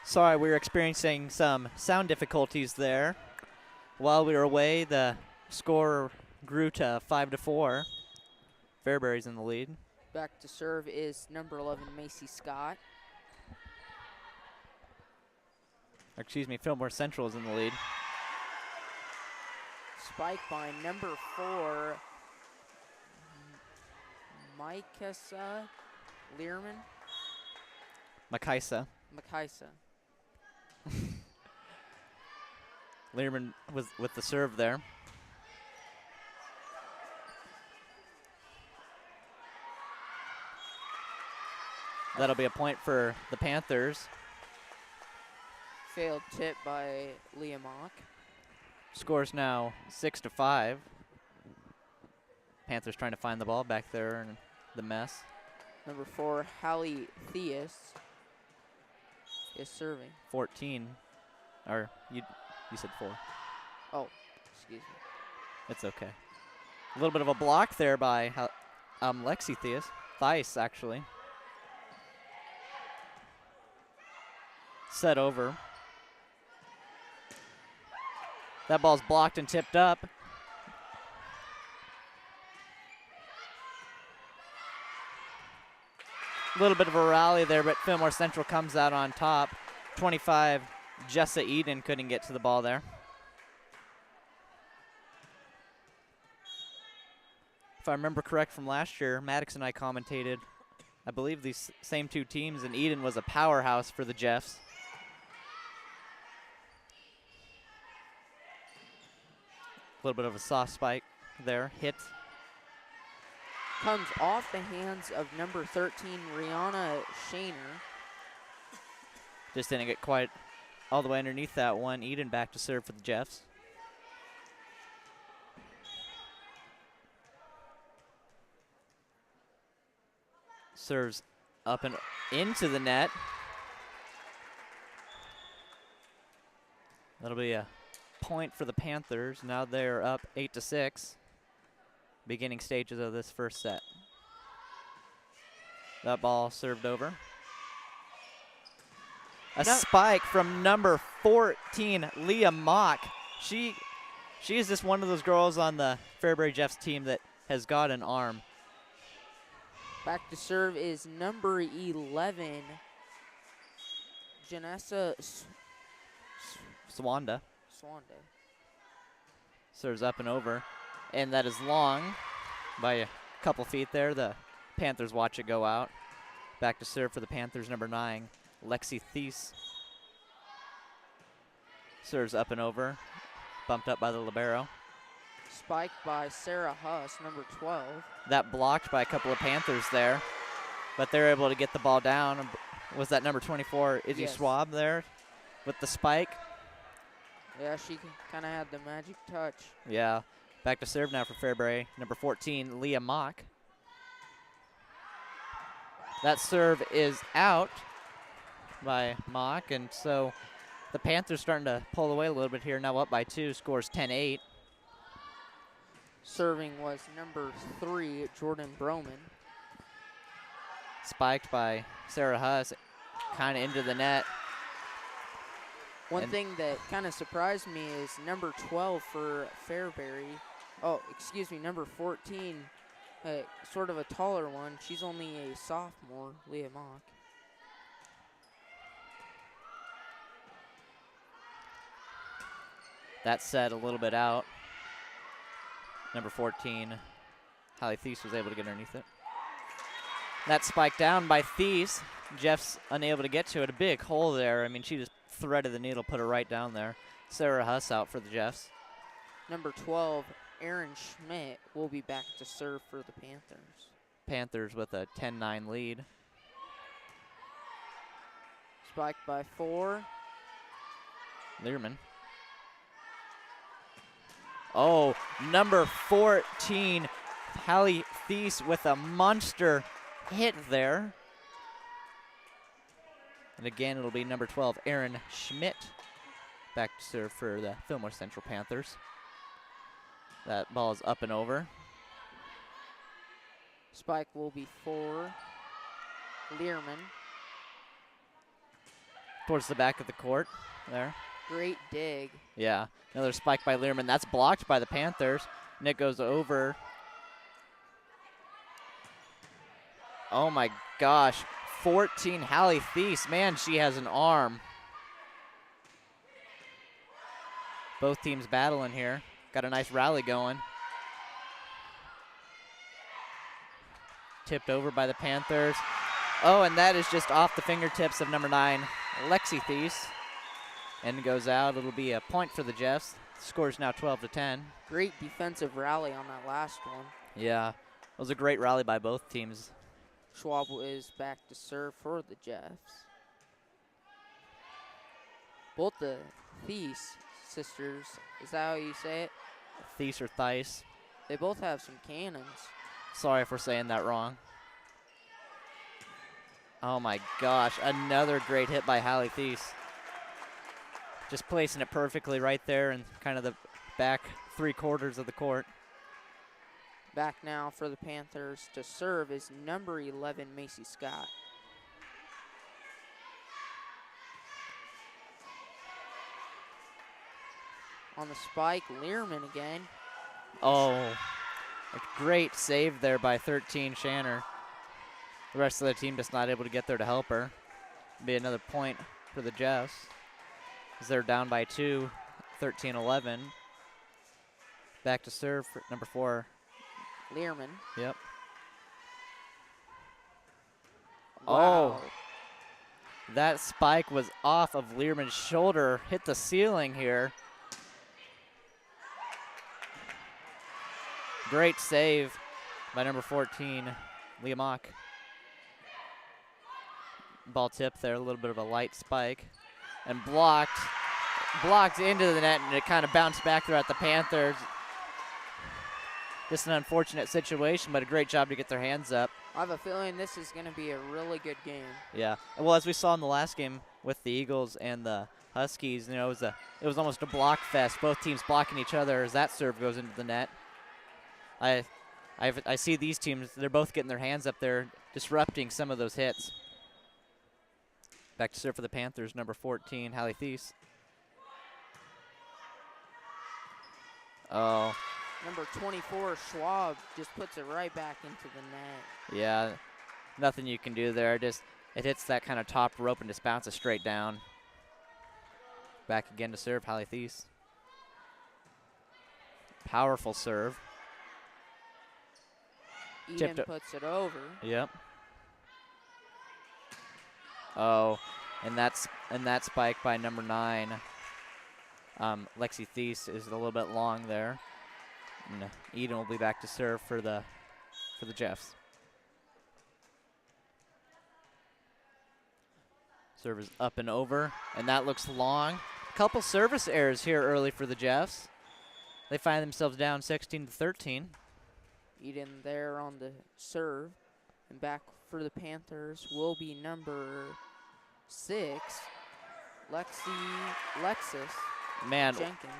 Sorry, we were experiencing some sound difficulties there. While we were away, the score grew to 5-4. Fairbury's in the lead. Back to serve is number 11, Macy Scott. Excuse me, Fillmore Central is in the lead. Spike by number 4, Mikaisa Learman. Makaisa. Learman was with the serve there. That'll be a point for the Panthers. Failed tip by Leah Mock. Score's now 6-5. Panthers trying to find the ball back there in the mess. Number 4, Hallie Theus is serving. 14. Or you said 4. Oh, excuse me. It's okay. A little bit of a block there by Lexi Theis, actually. Set over. That ball's blocked and tipped up. A little bit of a rally there, but Fillmore Central comes out on top. 25, Jessa Eden couldn't get to the ball there. If I remember correct from last year, Maddox and I commentated, I believe these same two teams, and Eden was a powerhouse for the Jeffs. A little bit of a soft spike there, hit. Comes off the hands of number 13, Rihanna Shaner. Just didn't get quite all the way underneath that one. Eden back to serve for the Jeffs. Serves up and into the net. That'll be a point for the Panthers. Now they're up 8-6. Beginning stages of this first set. That ball served over. A spike from number 14, Leah Mock. She is just one of those girls on the Fairbury Jeffs team that has got an arm. Back to serve is number 11, Janessa Swanda. Swande. Serves up and over. And that is long by a couple feet there. The Panthers watch it go out. Back to serve for the Panthers, number 9, Lexi Theis. Serves up and over. Bumped up by the libero. Spiked by Sarah Huss, number 12. That blocked by a couple of Panthers there. But they're able to get the ball down. Was that number 24, Izzy Yes. Schwab there with the spike? Yeah, she kind of had the magic touch. Yeah. Back to serve now for Fairbury, number 14, Leah Mock. That serve is out by Mock, and so the Panthers starting to pull away a little bit here. Now up by 2, scores 10-8. Serving was number 3, Jordan Broman. Spiked by Sarah Huss, kind of into the net. One thing that kind of surprised me is number 12 for Fairbury. Oh, excuse me, number 14, sort of a taller one. She's only a sophomore, Leah Mock. That set a little bit out. Number 14, Hallie Theis was able to get underneath it. That spiked down by Theis. Jeff's unable to get to it. A big hole there. I mean, she just threaded the needle, put her right down there. Sarah Huss out for the Jeffs. Number 12, Erin Schmidt, will be back to serve for the Panthers. Panthers with a 10-9 lead. Spiked by 4. Learman. Oh, number 14, Hallie Theis with a monster hit there. And again, it'll be number 12, Erin Schmidt, back to serve for the Fillmore Central Panthers. That ball is up and over. Spike will be 4, Learman. towards the back of the court there. Great dig. Yeah, another spike by Learman. That's blocked by the Panthers. And it goes over. Oh my gosh, 14, Hallie Thies. Man, she has an arm. Both teams battling here. Got a nice rally going. Tipped over by the Panthers. Oh, and that is just off the fingertips of number 9, Lexi Thies. And goes out. It'll be a point for the Jeffs. Score is now 12-10. Great defensive rally on that last one. Yeah, it was a great rally by both teams. Schwab is back to serve for the Jeffs. Both the Thies sisters, is that how you say it? Thies or Thies. They both have some cannons. Sorry if we're saying that wrong. Oh my gosh, another great hit by Hallie Thies. Just placing it perfectly right there in kind of the back 3/4 of the court. Back now for the Panthers to serve is number 11, Macy Scott. On the spike, Learman again. Oh, a great save there by 13, Shanner. The rest of the team just not able to get there to help her. Be another point for the Jeffs, as they're down by 2, 13-11. Back to serve for number 4. Learman. Yep. Wow. Oh, that spike was off of Learman's shoulder, hit the ceiling here. Great save by number 14, Leah Mock. Ball tip there, a little bit of a light spike. And blocked into the net, and it kind of bounced back there at the Panthers. Just an unfortunate situation, but a great job to get their hands up. I have a feeling this is going to be a really good game. Yeah. Well, as we saw in the last game with the Eagles and the Huskies, you know, it was almost a block fest. Both teams blocking each other as that serve goes into the net. I see these teams, they're both getting their hands up there, disrupting some of those hits. Back to serve for the Panthers, number 14, Hallie Thies. Oh. Number 24, Schwab, just puts it right back into the net. Yeah, nothing you can do there. It hits that kind of top rope and just bounces straight down. Back again to serve, Hallie Thies. Powerful serve. Eden puts it over. Yep. Oh, and that spike by number 9, Lexi Thies, is a little bit long there. And Eden will be back to serve for the Jeffs. Serve is up and over, and that looks long. Couple service errors here early for the Jeffs. They find themselves down 16-13. Eden there on the serve. And back for the Panthers will be number 6, Lexus Man, Jenkins.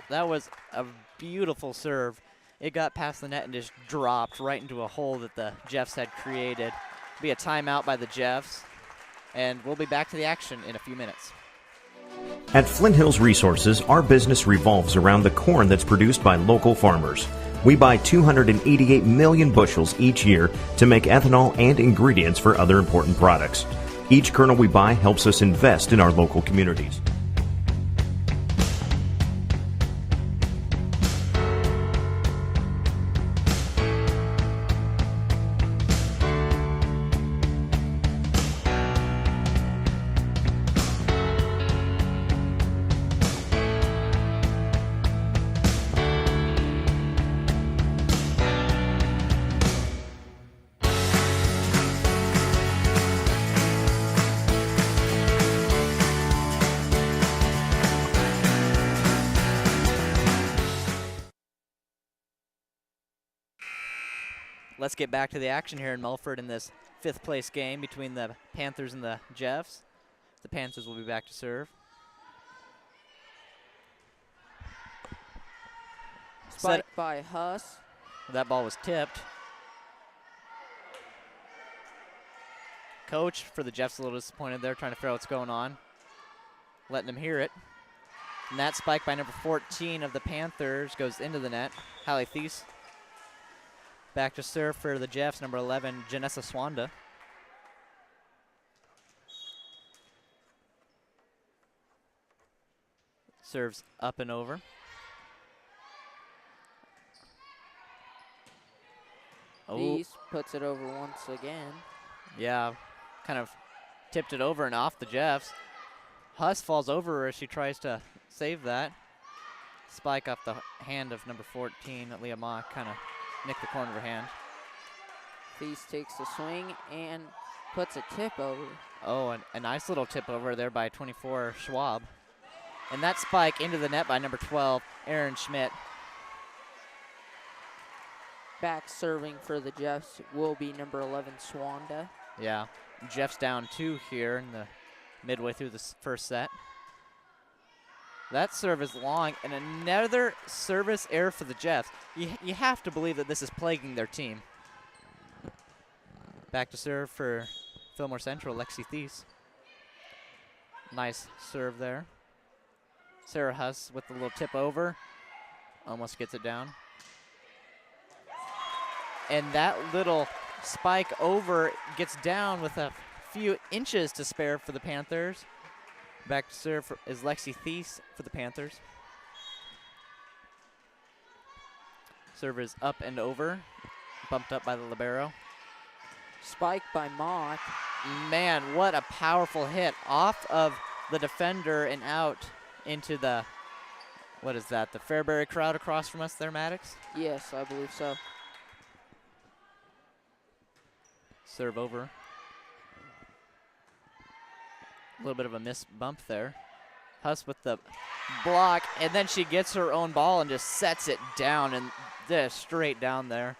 that was a beautiful serve. It got past the net and just dropped right into a hole that the Jeffs had created. Be a timeout by the Jeffs, and we'll be back to the action in a few minutes. At Flint Hills Resources, our business revolves around the corn that's produced by local farmers. We buy 288 million bushels each year to make ethanol and ingredients for other important products. Each kernel we buy helps us invest in our local communities. Let's get back to the action here in Melford in this 5th place game between the Panthers and the Jeffs. The Panthers will be back to serve. Spike by Huss. That ball was tipped. Coach for the Jeffs a little disappointed there, trying to figure out what's going on. letting them hear it. And that spike by number 14 of the Panthers goes into the net. Hallie Thies back to serve for the Jeffs, number 11, Janessa Swanda. Serves up and over. Thies puts it over once again. Yeah, kind of tipped it over and off the Jeffs. Huss falls over her as she tries to save that. Spike off the hand of number 14, Leah Mock, kind of nicked the corner of her hand. Thies takes the swing and puts a tip over. Oh, and a nice little tip over there by 24, Schwab. And that spike into the net by number 12, Aaron Schmidt. Back serving for the Jeffs will be number 11, Swanda. Yeah, Jeff's down 2 here in the midway through the first set. That serve is long, and another service error for the Jeffs. You have to believe that this is plaguing their team. Back to serve for Fillmore Central, Lexi Thies. Nice serve there. Sarah Huss with the little tip over. Almost gets it down. And that little spike over gets down with a few inches to spare for the Panthers. Back to serve is Lexi Thies for the Panthers. Serve is up and over, bumped up by the libero. Spike by Mock. Man, what a powerful hit off of the defender and out into the, what is that, the Fairbury crowd across from us there, Maddox? Yes, I believe so. Serve over. A little bit of a missed bump there. Huss with the block, and then she gets her own ball and just sets it down, and just straight down there.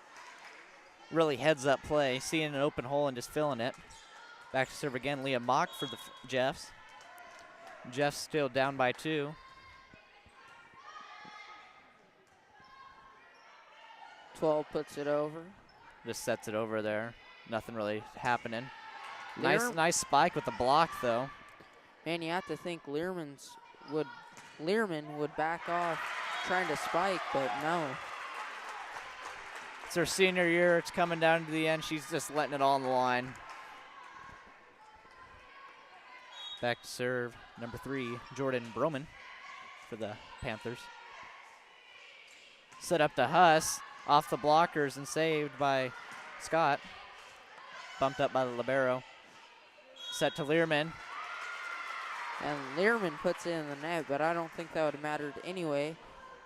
Really heads up play, seeing an open hole and just filling it. Back to serve again, Leah Mock for the Jeffs. Jeffs still down by 2. Puts it over. Just sets it over there. Nothing really happening. Nice spike with the block though. Man, you have to think Learman would back off trying to spike, but no. It's her senior year. It's coming down to the end. She's just letting it all on the line. Back to serve, number 3, Jordan Broman for the Panthers. Set up to Huss, off the blockers and saved by Scott. Bumped up by the libero. Set to Learman. And Learman puts it in the net, but I don't think that would have mattered anyway,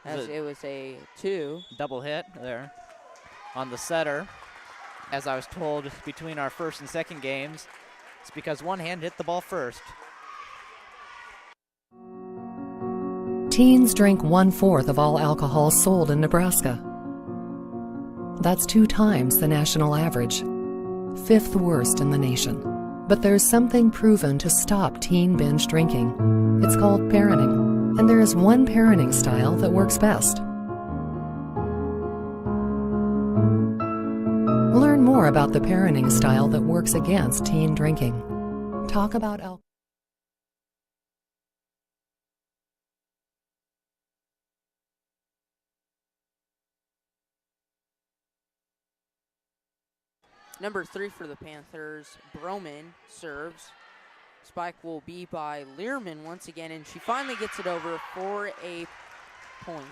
as it was a 2. Double hit there on the setter. As I was told between our first and second games, it's because one hand hit the ball first. Teens drink 1/4 of all alcohol sold in Nebraska. That's 2 times the national average, 5th worst in the nation. But there's something proven to stop teen binge drinking. It's called parenting, and there is one parenting style that works best. Learn more about the parenting style that works against teen drinking. Talk about alcohol. Number 3 for the Panthers, Broman serves. Spike will be by Learman once again, and she finally gets it over for a point.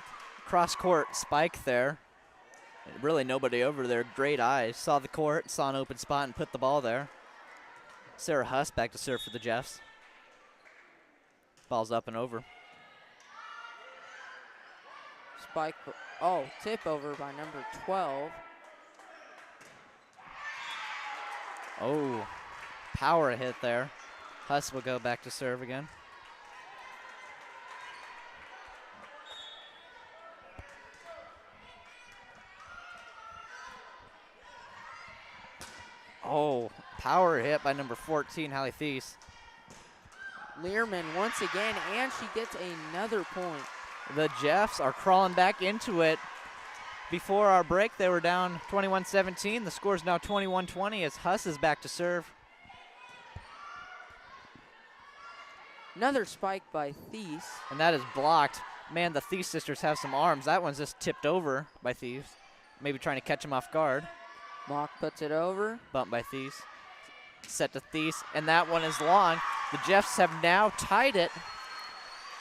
Cross court spike there. Really nobody over there. Great eyes. Saw the court, saw an open spot, and put the ball there. Sarah Huss back to serve for the Jeffs. Ball's up and over. Spike, tip over by number 12. Oh, power hit there. Huss will go back to serve again. Oh, power hit by number 14, Hallie Thies. Learman once again, and she gets another point. The Jeffs are crawling back into it. Before our break, they were down 21-17. The score is now 21-20 as Huss is back to serve. Another spike by Thies. And that is blocked. Man, the Thies sisters have some arms. That one's just tipped over by Thies. Maybe trying to catch him off guard. Mock puts it over. Bump by Thies. Set to Thies, and that one is long. The Jeffs have now tied it.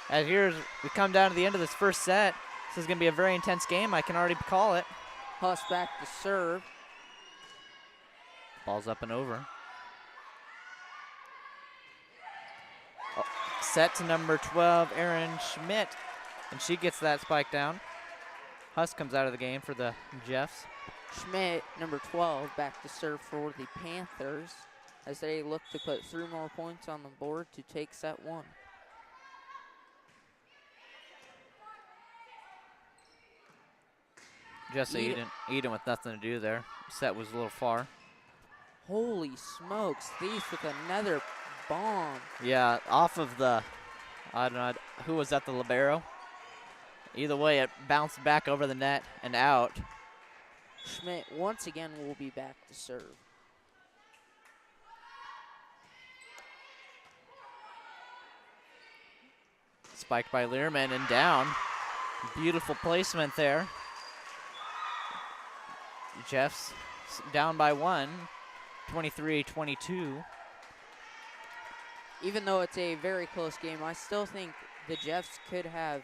And here's, we come down to the end of this first set. This is going to be a very intense game. I can already call it. Huss back to serve. Ball's up and over. Oh, set to number 12, Erin Schmidt, and she gets that spike down. Huss comes out of the game for the Jeffs. Schmidt, number 12, back to serve for the Panthers as they look to put 3 more points on the board to take set 1. Just Eden with nothing to do there. Set was a little far. Holy smokes, Thies with another bomb. Yeah, off of the, I don't know, who was at the libero? Either way, it bounced back over the net and out. Schmidt once again will be back to serve. Spiked by Learman and down. Beautiful placement there. Jeffs down by 1, 23-22. Even though it's a very close game, I still think the Jeffs could have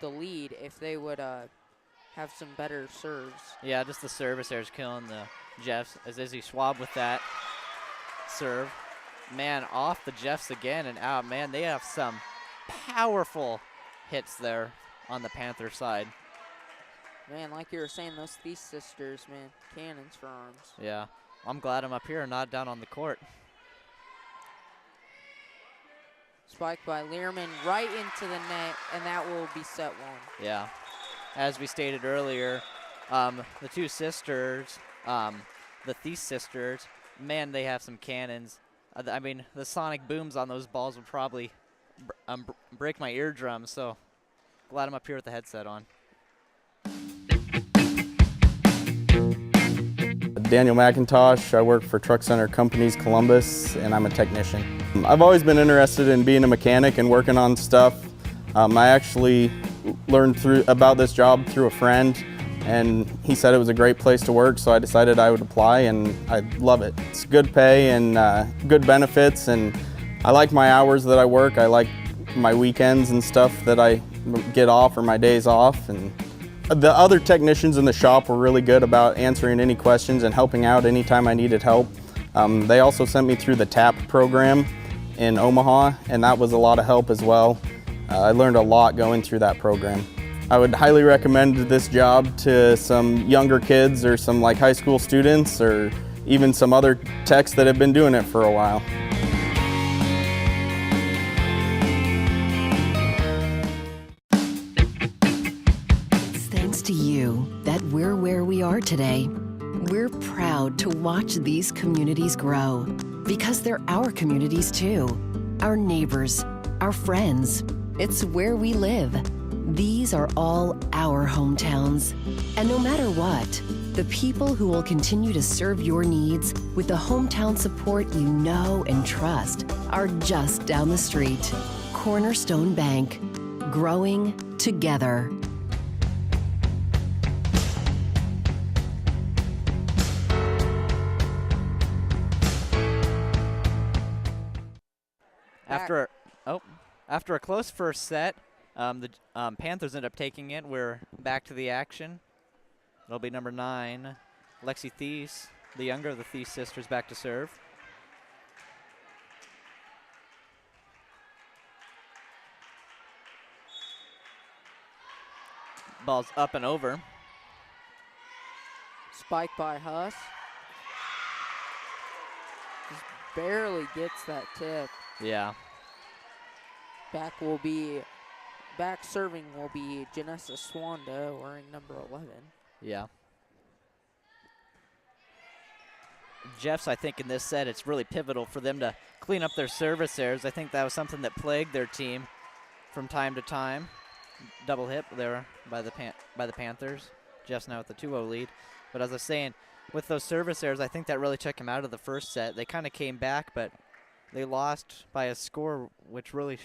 the lead if they would have some better serves. Yeah, just the service there is killing the Jeffs as Izzy Schwab with that serve. Man, off the Jeffs again and out. Man, they have some powerful hits there on the Panther side. Man, like you were saying, those Thies sisters, man, cannons for arms. Yeah, I'm glad I'm up here and not down on the court. Spike by Learman right into the net, and that will be set 1. Yeah, as we stated earlier, the two sisters, the Thies sisters, man, they have some cannons. I mean, the sonic booms on those balls would probably break my eardrums, so glad I'm up here with the headset on. Daniel McIntosh. I work for Truck Center Companies Columbus, and I'm a technician. I've always been interested in being a mechanic and working on stuff. I actually learned about this job through a friend, and he said it was a great place to work, so I decided I would apply, and I love it. It's good pay and good benefits, and I like my hours that I work. I like my weekends and stuff that I get off or my days off. And the other technicians in the shop were really good about answering any questions and helping out anytime I needed help. They also sent me through the TAP program in Omaha, and that was a lot of help as well. I learned a lot going through that program. I would highly recommend this job to some younger kids or some like high school students or even some other techs that have been doing it for a while. To you that we're where we are today. We're proud to watch these communities grow because they're our communities too. Our neighbors, our friends. It's where we live. These are all our hometowns. And no matter what, the people who will continue to serve your needs with the hometown support you know and trust are just down the street. Cornerstone Bank. Growing together. After a close first set, the Panthers end up taking it. We're back to the action. It'll be number 9, Lexi Thies, the younger of the Thies sisters, back to serve. Ball's up and over. Spike by Huss. Just barely gets that tip. Yeah. Back serving will be Janessa Swanda wearing number 11. Yeah. Jeffs, I think in this set, it's really pivotal for them to clean up their service errors. I think that was something that plagued their team from time to time. Double hit there by the Panthers. Jeffs now with the 2-0 lead. But as I was saying, with those service errors, I think that really took him out of the first set. They kind of came back, but they lost by a score which really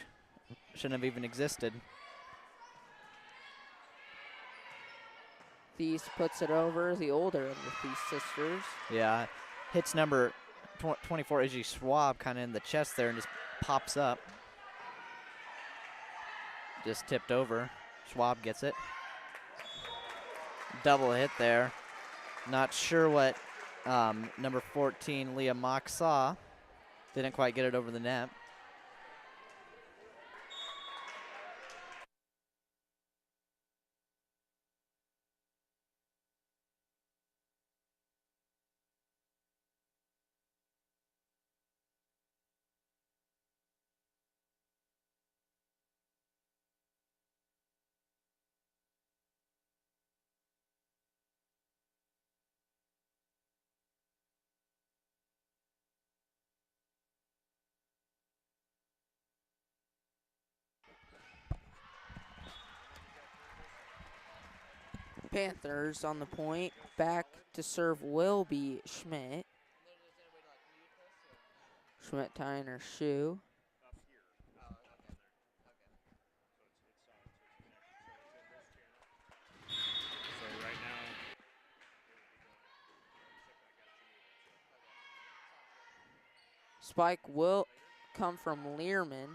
shouldn't have even existed. Thies puts it over, the older of the Thies sisters. Yeah, hits number 24, Izzy Schwab, kind of in the chest there and just pops up. Just tipped over. Schwab gets it. Double hit there. Not sure what number 14, Leah Mock, saw. Didn't quite get it over the net. Panthers on the point. Back to serve will be Schmidt. Schmidt tying her shoe. Spike will come from Learman.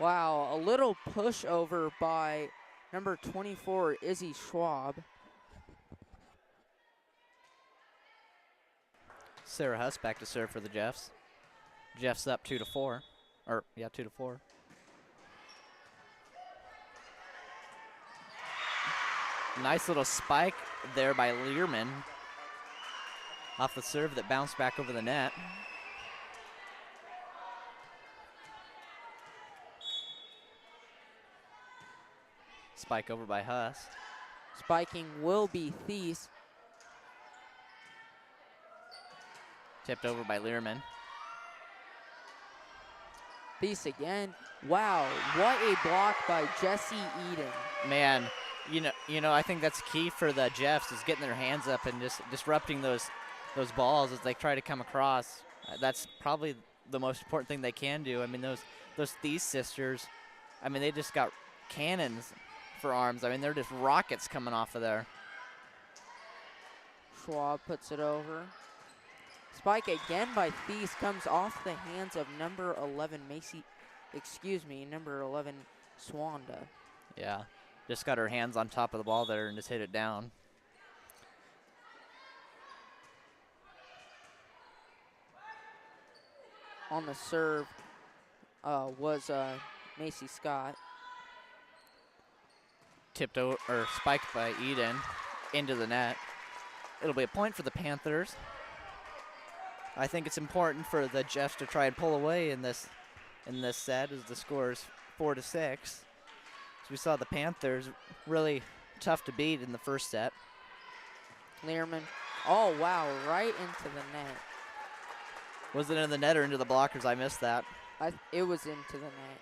Wow, a little pushover by number 24, Izzy Schwab. Sarah Huss back to serve for the Jeffs. Jeffs up 2-4. Or, yeah, 2-4. Nice little spike there by Learman. Off the serve that bounced back over the net. Spike over by Huss. Spiking will be Thies. Tipped over by Learman. Thies again. Wow, what a block by Jesse Eden. Man, you know, I think that's key for the Jeffs is getting their hands up and just disrupting those balls as they try to come across. That's probably the most important thing they can do. I mean, those Thies sisters, I mean, they just got cannons for arms. I mean, they're just rockets coming off of there. Schwab puts it over. Spike again by Thies comes off the hands of number 11 number 11 Swanda. Yeah, just got her hands on top of the ball there and just hit it down. On the serve was Macy Scott. Tipped over, or spiked by Eden into the net. It'll be a point for the Panthers. I think it's important for the Jeffs to try and pull away in this set as the score is 4-6. So we saw the Panthers really tough to beat in the first set. Learman, oh wow, right into the net. Was it in the net or into the blockers? I missed that. It was into the net.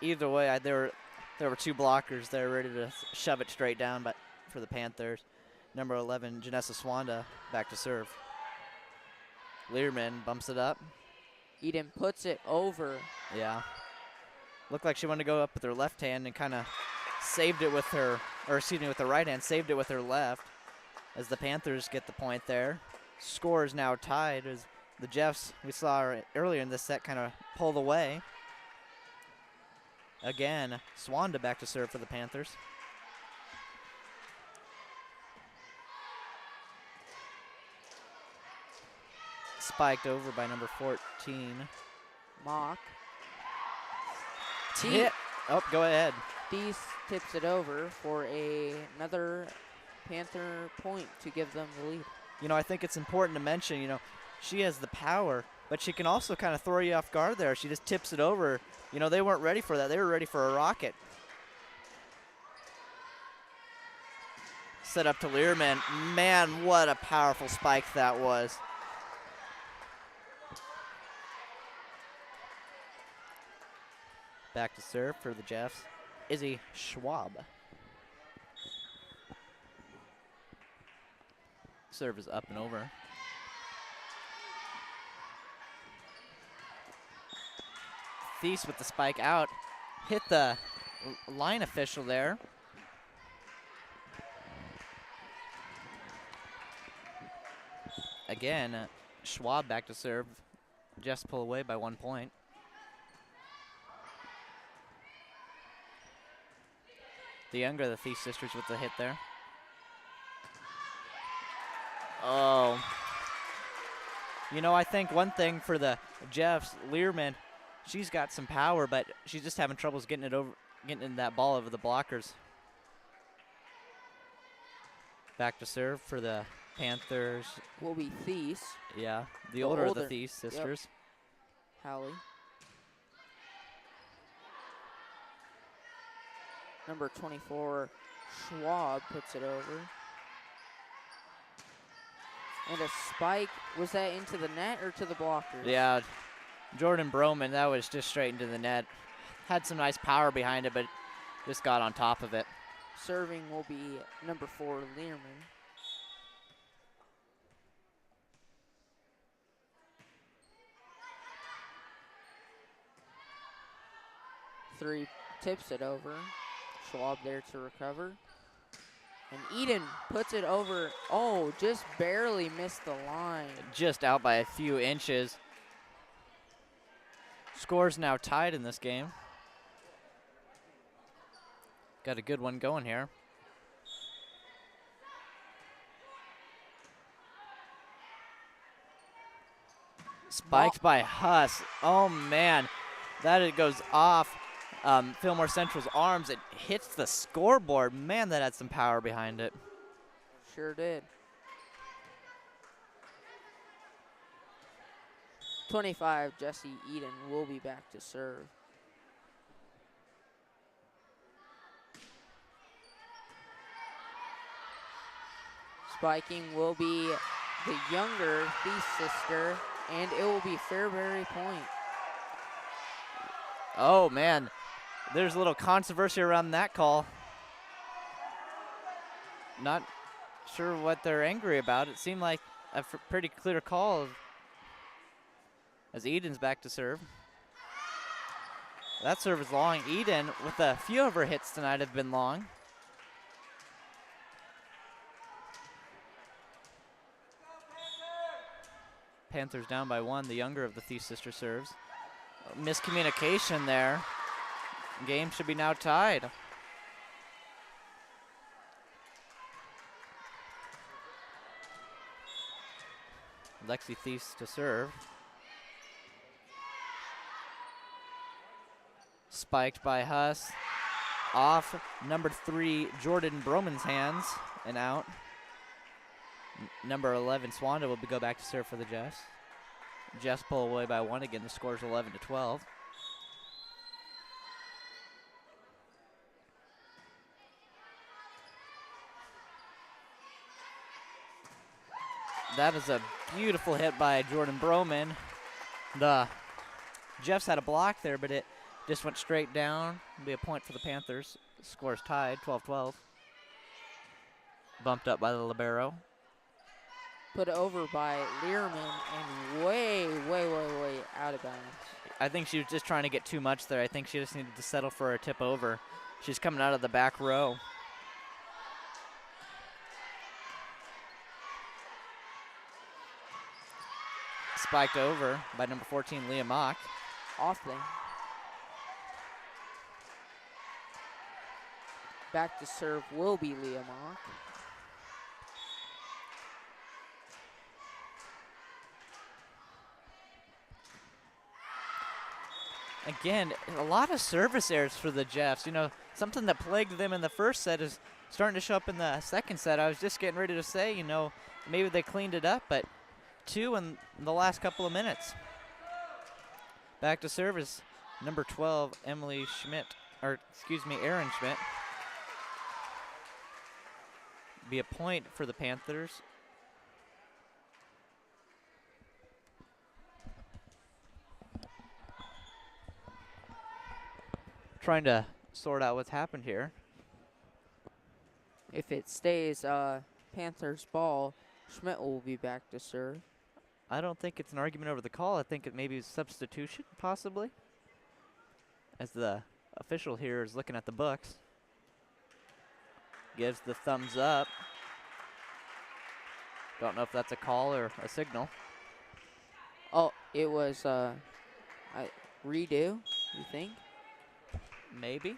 Either way, there were two blockers there ready to shove it straight down, but for the Panthers. Number 11, Janessa Swanda, back to serve. Learman bumps it up. Eden puts it over. Yeah. Looked like she wanted to go up with her left hand and kind of saved it with her, or excuse me, with her right hand, saved it with her left as the Panthers get the point there. Score is now tied as the Jeffs, we saw earlier in this set, kind of pulled away. Again, Swanda back to serve for the Panthers. Spiked over by number 14. Mock. Oh, go ahead. Thies tips it over for another Panther point to give them the lead. You know, I think it's important to mention, you know, she has the power, but she can also kind of throw you off guard there. She just tips it over. You know, they weren't ready for that. They were ready for a rocket. Set up to Learman. Man, what a powerful spike that was. Back to serve for the Jeffs, Izzy Schwab. Serve is up and over. Thies with the spike out. Hit the line official there. Again, Schwab back to serve. Just pull away by 1 point. The younger of the Thies sisters with the hit there. Oh. You know, I think one thing for the Jeffs, Learman, she's got some power, but she's just having troubles getting in that ball over the blockers. Back to serve for the Panthers. Will be Thies. Yeah, the older of the Thies sisters. Yep. Hallie. Number 24, Schwab puts it over. And a spike, was that into the net or to the blockers? Yeah, Jordan Broman, that was just straight into the net. Had some nice power behind it, but just got on top of it. Serving will be number 4, Learman. Three tips it over. Schwab there to recover. And Eden puts it over. Oh, just barely missed the line. Just out by a few inches. Score's now tied in this game. Got a good one going here. Spiked by Huss. Oh, man. That it goes off Fillmore Central's arms. It hits the scoreboard. Man, that had some power behind it. Sure did. 25, Jesse Eden will be back to serve. Spiking will be the younger Thies sister, and it will be Fairbury point. Oh, man. There's a little controversy around that call. Not sure what they're angry about. It seemed like a pretty clear call as Eden's back to serve. That serve is long. Eden, with a few of her hits tonight, have been long. Panthers down by 1. The younger of the Thies sister serves. Miscommunication there. Game should be now tied. Lexi Thies to serve. Spiked by Huss. Off number 3, Jordan Broman's hands and out. Number 11, Swanda will go back to serve for the Jeffs. Jeffs pull away by 1 again. The score is 11-12. That is a beautiful hit by Jordan Broman. The Jeffs had a block there, but it just went straight down. It'll be a point for the Panthers. The score is tied, 12-12. Bumped up by the libero. Put over by Learman and way out of bounds. I think she was just trying to get too much there. I think she just needed to settle for a tip over. She's coming out of the back row. Spiked over by number 14, Leah Mock. Off thing. Back to serve will be Leah Mock. Again, a lot of service errors for the Jeffs. You know, something that plagued them in the first set is starting to show up in the second set. I was just getting ready to say, you know, maybe they cleaned it up, but 2 in the last couple of minutes. Back to service, number 12, Erin Schmidt. Be a point for the Panthers. Trying to sort out what's happened here. If it stays Panthers ball, Schmidt will be back to serve. I don't think it's an argument over the call. I think it maybe is substitution, possibly. As the official here is looking at the books. Gives the thumbs up. Don't know if that's a call or a signal. Oh, it was redo, you think? Maybe.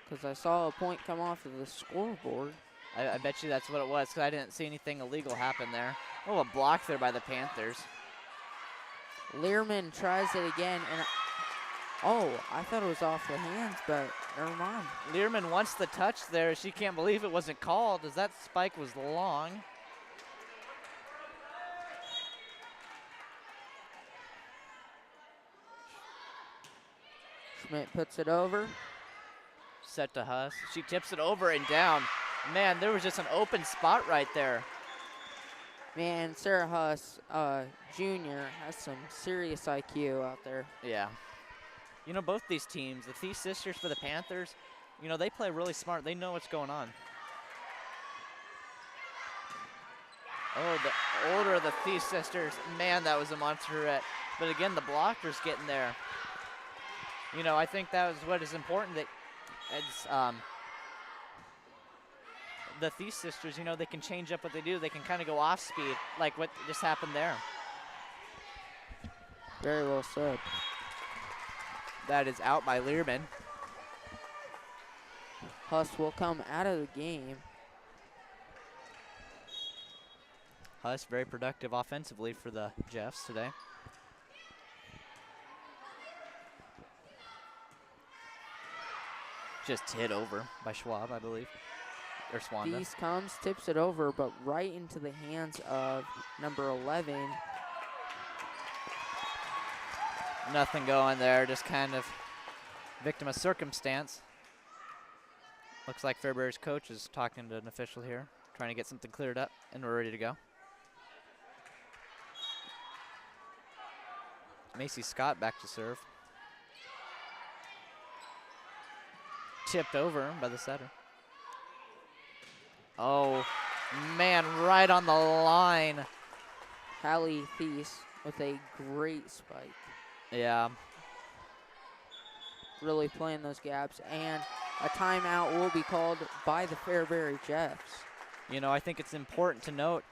Because I saw a point come off of the scoreboard. I bet you that's what it was, because I didn't see anything illegal happen there. Oh, a block there by the Panthers. Learman tries it again, and I thought it was off the hands, but never mind. Learman wants the touch there. She can't believe it wasn't called, as that spike was long. Schmidt puts it over. Set to Huss. She tips it over and down. Man, there was just an open spot right there. Man, Sarah Huss Jr. has some serious IQ out there. Yeah. You know, both these teams, the Thies sisters for the Panthers, you know, they play really smart. They know what's going on. Oh, the older of the Thies sisters. Man, that was a monsterette. But again, the blocker's getting there. You know, I think that was what is important, that it's, the Thies sisters, you know, they can change up what they do. They can kind of go off speed, like what just happened there. Very well said. That is out by Learman. Huss will come out of the game. Huss very productive offensively for the Jeffs today. Just hit over by Schwab, I believe. Or Swanda. Thies comes, tips it over, but right into the hands of number 11. Nothing going there, just kind of victim of circumstance. Looks like Fairbury's coach is talking to an official here, trying to get something cleared up, and we're ready to go. Macy Scott back to serve. Tipped over by the setter. Oh, man, right on the line. Hallie Thies with a great spike. Yeah. Really playing those gaps, and a timeout will be called by the Fairbury Jeffs. You know, I think it's important to note,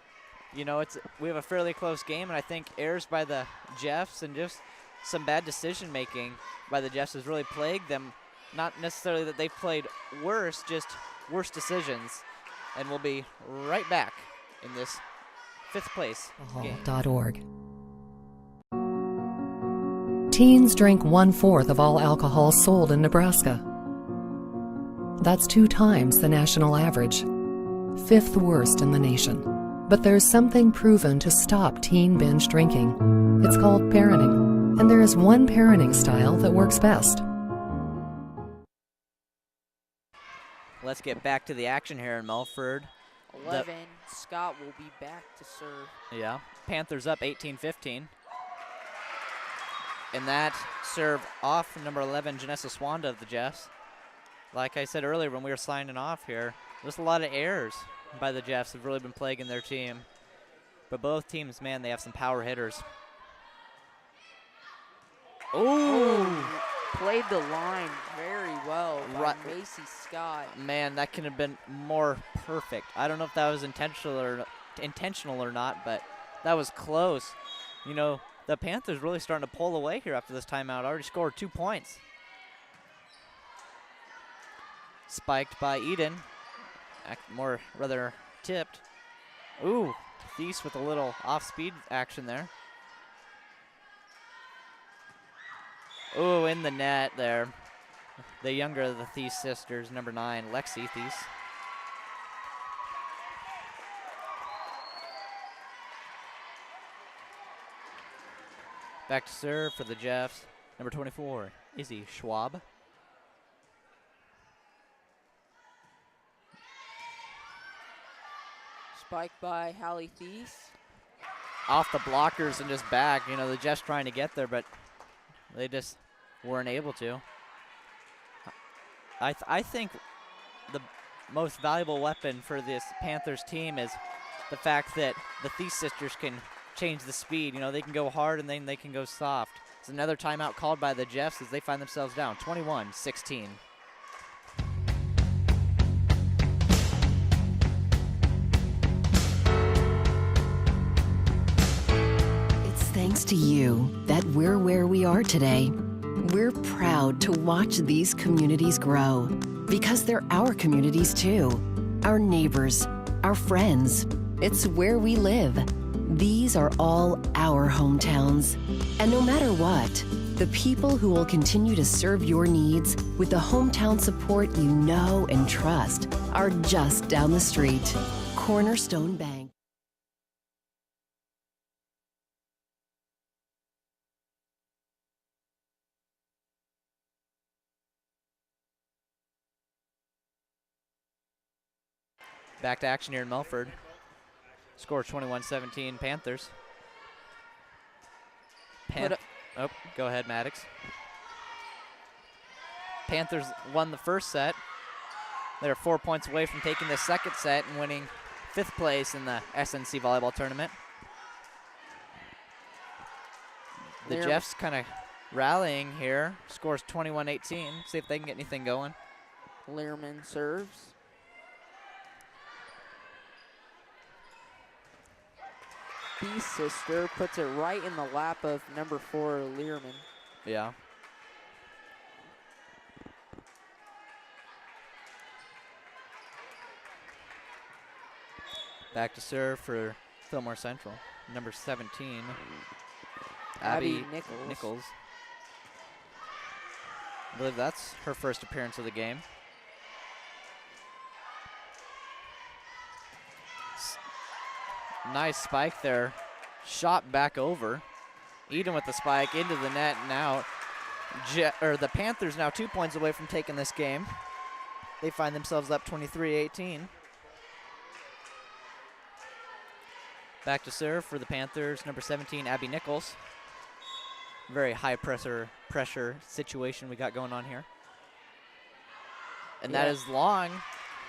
you know, we have a fairly close game, and I think errors by the Jeffs and just some bad decision making by the Jeffs has really plagued them. Not necessarily that they've played worse, just worse decisions. And we'll be right back in this 5th place game. Alcohol.org. Teens drink 1/4 of all alcohol sold in Nebraska. That's 2 times the national average, 5th worst in the nation. But there's something proven to stop teen binge drinking. It's called parenting, and there is one parenting style that works best. Let's get back to the action here in Melford. 11, Scott will be back to serve. Yeah, Panthers up 18-15. And that serve off number 11, Janessa Swanda of the Jeffs. Like I said earlier when we were signing off here, there's a lot of errors by the Jeffs have really been plaguing their team. But both teams, man, they have some power hitters. Oh! Played the line very well by Macy Scott. Man, that could have been more perfect. I don't know if that was intentional or not, but that was close. You know, the Panthers really starting to pull away here after this timeout. Already scored 2 points. Spiked by Eden. More rather tipped. Ooh, Thies with a little off-speed action there. Ooh, in the net there. The younger of the Thies sisters, number 9, Lexi Thies. Back to serve for the Jeffs, number 24, Izzy Schwab. Spiked by Hallie Thies. Off the blockers and just back. You know, the Jeffs trying to get there, but they just weren't able to. I think the most valuable weapon for this Panthers team is the fact that the Thies sisters can change the speed. You know, they can go hard and then they can go soft. It's another timeout called by the Jeffs as they find themselves down 21-16. It's thanks to you that we're where we are today. We're proud to watch these communities grow because they're our communities too. Our neighbors, our friends. It's where we live. These are all our hometowns. And no matter what, the people who will continue to serve your needs with the hometown support you know and trust are just down the street. Cornerstone Bank. Back to action here in Melford. Score 21-17 Panthers. Oh, go ahead, Maddox. Panthers won the first set. They're 4 points away from taking the second set and winning 5th place in the SNC volleyball tournament. The Jeffs kind of rallying here. Scores 21-18. See if they can get anything going. Learman serves. The sister puts it right in the lap of number 4, Learman. Yeah. Back to serve for Fillmore Central. Number 17, Abby Nichols. I believe that's her first appearance of the game. Nice spike there. Shot back over. Eden with the spike into the net and out. The Panthers now 2 points away from taking this game. They find themselves up 23-18. Back to serve for the Panthers, number 17, Abby Nichols. Very high pressure situation we got going on here. And that is long.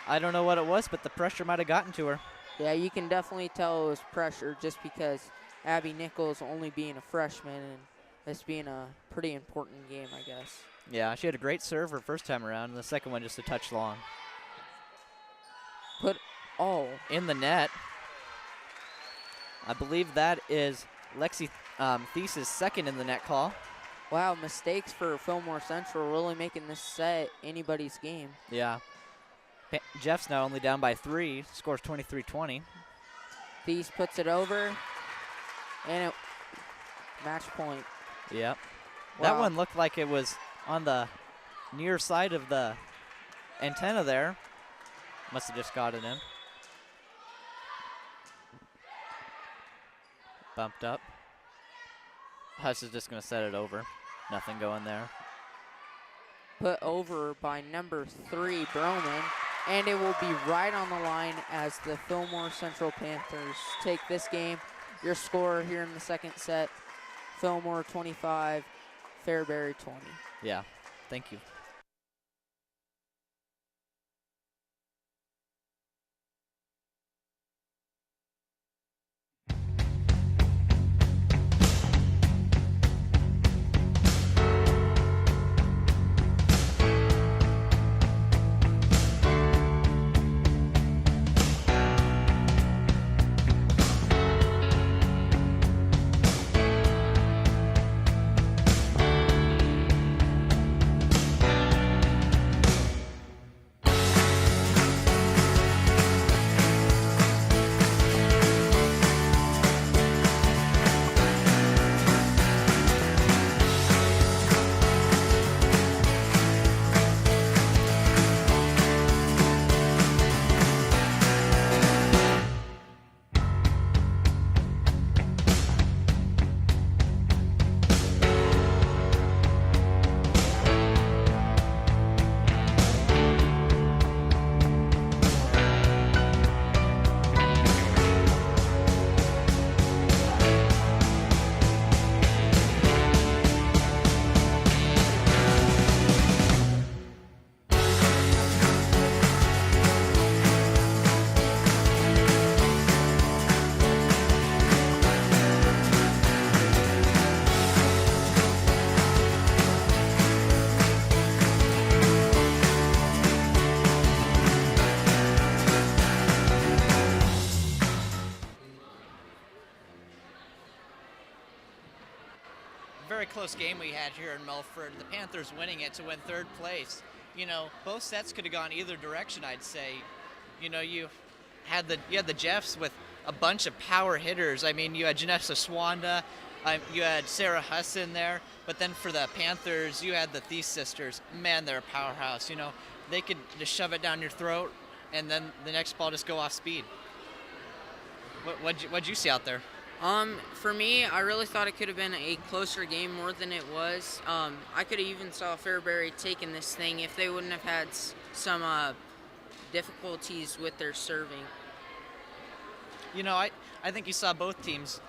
I don't know what it was, but the pressure might have gotten to her. Yeah, you can definitely tell it was pressure just because Abby Nichols only being a freshman and this being a pretty important game, I guess. Yeah, she had a great serve her first time around, and the second one just a touch long. In the net. I believe that is Lexi Thies' second in the net call. Wow, mistakes for Fillmore Central, really making this set anybody's game. Yeah. Jeff's now only down by 3, scores 23-20. Thies puts it over, and match point. Yep. Wow. That one looked like it was on the near side of the antenna there. Must have just got it in. Bumped up. Huss is just going to set it over. Nothing going there. Put over by number 3, Broman. And it will be right on the line as the Fillmore Central Panthers take this game. Your score here in the second set, Fillmore 25, Fairbury 20. Yeah, thank you. very close game we had here in Milford. The Panthers winning it to win third place. You know, both sets could have gone either direction, I'd say. You know, you had the Jeffs with a bunch of power hitters. I mean, you had Janessa Swanda, you had Sarah Huss in there, but then for the Panthers, you had the Thies sisters. Man, they're a powerhouse. You know, they could just shove it down your throat, and then the next ball just go off speed. What'd you see out there? For me, I really thought it could have been a closer game more than it was. I could have even saw Fairbury taking this thing if they wouldn't have had some difficulties with their serving. You know, I think you saw both teams.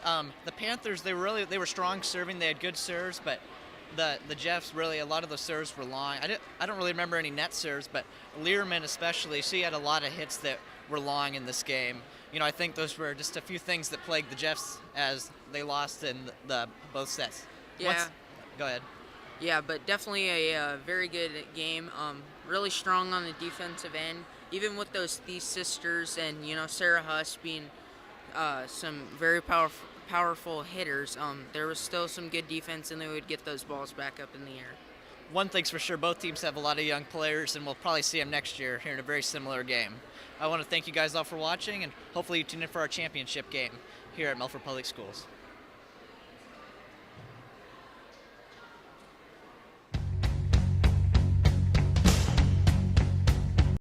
The Panthers, they were strong serving. They had good serves, but the Jeffs, really, a lot of those serves were long. I don't really remember any net serves, but Learman especially, she had a lot of hits that were long in this game. You know, I think those were just a few things that plagued the Jeffs as they lost in the both sets. Yeah. Go ahead. Yeah, but definitely a very good game. Really strong on the defensive end, even with those Thies sisters and, you know, Sarah Huss being some very powerful hitters. There was still some good defense, and they would get those balls back up in the air. One thing's for sure, both teams have a lot of young players, and we'll probably see them next year here in a very similar game. I want to thank you guys all for watching, and hopefully you tune in for our championship game here at Milford Public Schools.